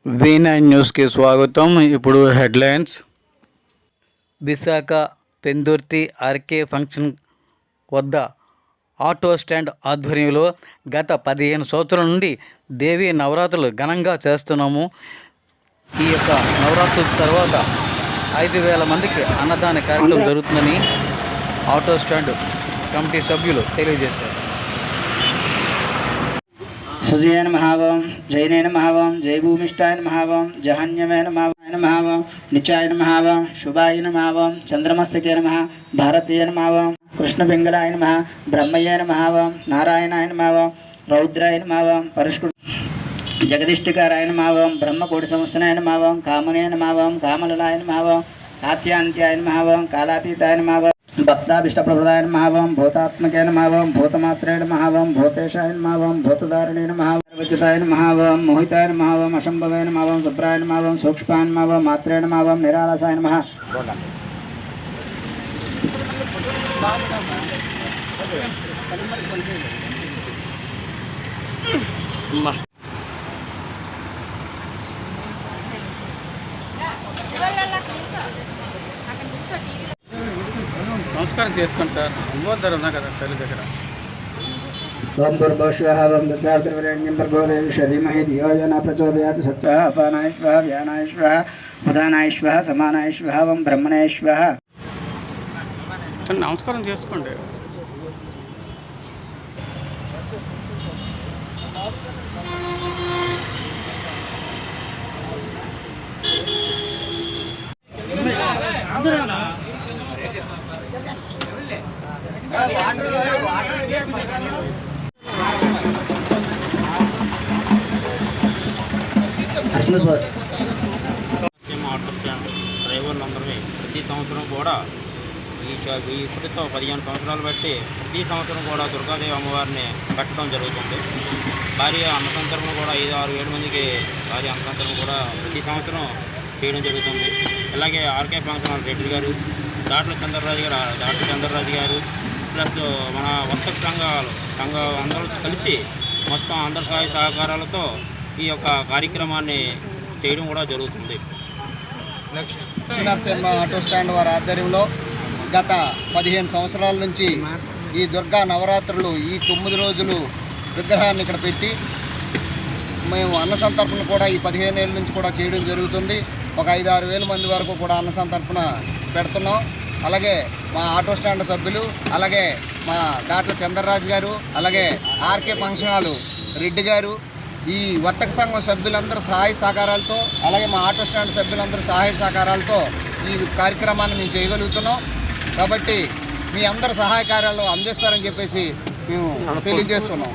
V9 న్యూస్కి స్వాగతం. ఇప్పుడు headlines. Visakha Pendurthi RK function వద్ద ఆటో స్టాండ్ ఆధ్వర్యంలో గత 15 సంవత్సరాల నుండి దేవీ నవరాత్రులు ఘనంగా చేస్తున్నాము. ఈ యొక్క నవరాత్రుల తర్వాత 5,000 మందికి అన్నదాన కార్యక్రమం జరుగుతుందని ఆటో స్టాండ్ కమిటీ సభ్యులు తెలియజేశారు. సుజయన మహావం జైనైన మహావం జయభూమిష్టాయన మహావం జహన్యమైన మహావం నిత్యాయన మహావం శుభాయన మహావం చంద్రమస్తకేన మహా భారతీయన మహావం కృష్ణపింగళాయన మహా బ్రహ్మయ్యన మహావం నారాయణాయన మహావం రౌద్రాయన మహావం పరశుడు జగదిష్టికారాయన మహావం బ్రహ్మకోటి సంస్థనాయన మహావం కామనేన మహావం కామలలాయన మహావం కాత్యాంత్యాయన మహావం కాలాతీతాయన మహావం భక్తాభిష్టప్రదాయన మహావం భూతాత్మకేన మహావం భూతమాత్రేణ మహావం భూతేశాయన మహావం భూతధారణేన మహావం వచితాయన మహావం మోహితాయన మహావం అశంభవేన మహావం శుభ్రాయన మహావం సూక్ష్మాయన మహావం మాత్రేణ మహావం నిరాళసాయన మహా. నమస్కారం చేసుకోండి సార్. అమ్మోద్దరు ఉన్నా కదా తల్లి దగ్గర. ఓం భూర్భువః ఓం తత్సవితుర్వరేణ్యం భర్గో దేవస్య ధీమహి ధియో యో న ప్రచోదయాత్. సత్యః అపానాయ స్వాహ వ్యానాయ స్వాహ ఉదానాయ స్వాహ సమానాయ స్వాహ ఓం బ్రహ్మణే స్వాహ. నమస్కారం చేసుకోండి. ఆటో స్టాండ్ డ్రైవర్లందరినీ ప్రతి సంవత్సరం కూడా ఇప్పటితో 15 సంవత్సరాలు బట్టి ప్రతి సంవత్సరం కూడా దుర్గాదేవి అమ్మవారిని కట్టడం జరుగుతుంది. భారీ అన్నసంతరణ కూడా 5-6-7 మందికి భారీ అన్నసంతరణ కూడా ప్రతి సంవత్సరం చేయడం జరుగుతుంది. అలాగే ఆర్కే ఫంక్షన్ రెడ్డి గారు, దాట్ల చంద్రరాజు గారు ప్లస్ మన వర్తక సంఘం అందరూ కలిసి మొత్తం అందరి సహాయ సహకారాలతో ఈ యొక్క కార్యక్రమాన్ని చేయడం కూడా జరుగుతుంది. నరసింహ ఆటో స్టాండ్ వారి ఆధ్వర్యంలో గత 15 సంవత్సరాల నుంచి ఈ దుర్గా నవరాత్రులు ఈ 9 రోజులు విగ్రహాన్ని ఇక్కడ పెట్టి మేము అన్న సంతర్పణ కూడా ఈ 15 ఏళ్ళ నుంచి కూడా చేయడం జరుగుతుంది. ఒక 5-6 వేల మంది వరకు కూడా అన్న సంతర్పణ పెడుతున్నాం. అలాగే మా ఆటో స్టాండ్ సభ్యులు, అలాగే మా దాట్ల చంద్రరాజు గారు, అలాగే ఆర్కే ఫంక్షన్ హాల్ రెడ్డి గారు, ఈ వర్తక సంఘం సభ్యులందరూ సహాయ సహకారాలతో, అలాగే మా ఆటో స్టాండ్ సభ్యులందరూ సహాయ సహకారాలతో ఈ కార్యక్రమాన్ని మేము చేయగలుగుతున్నాం. కాబట్టి మీ అందరు సహాయకార్యాలు అందిస్తారని చెప్పేసి మేము తెలియజేస్తున్నాం.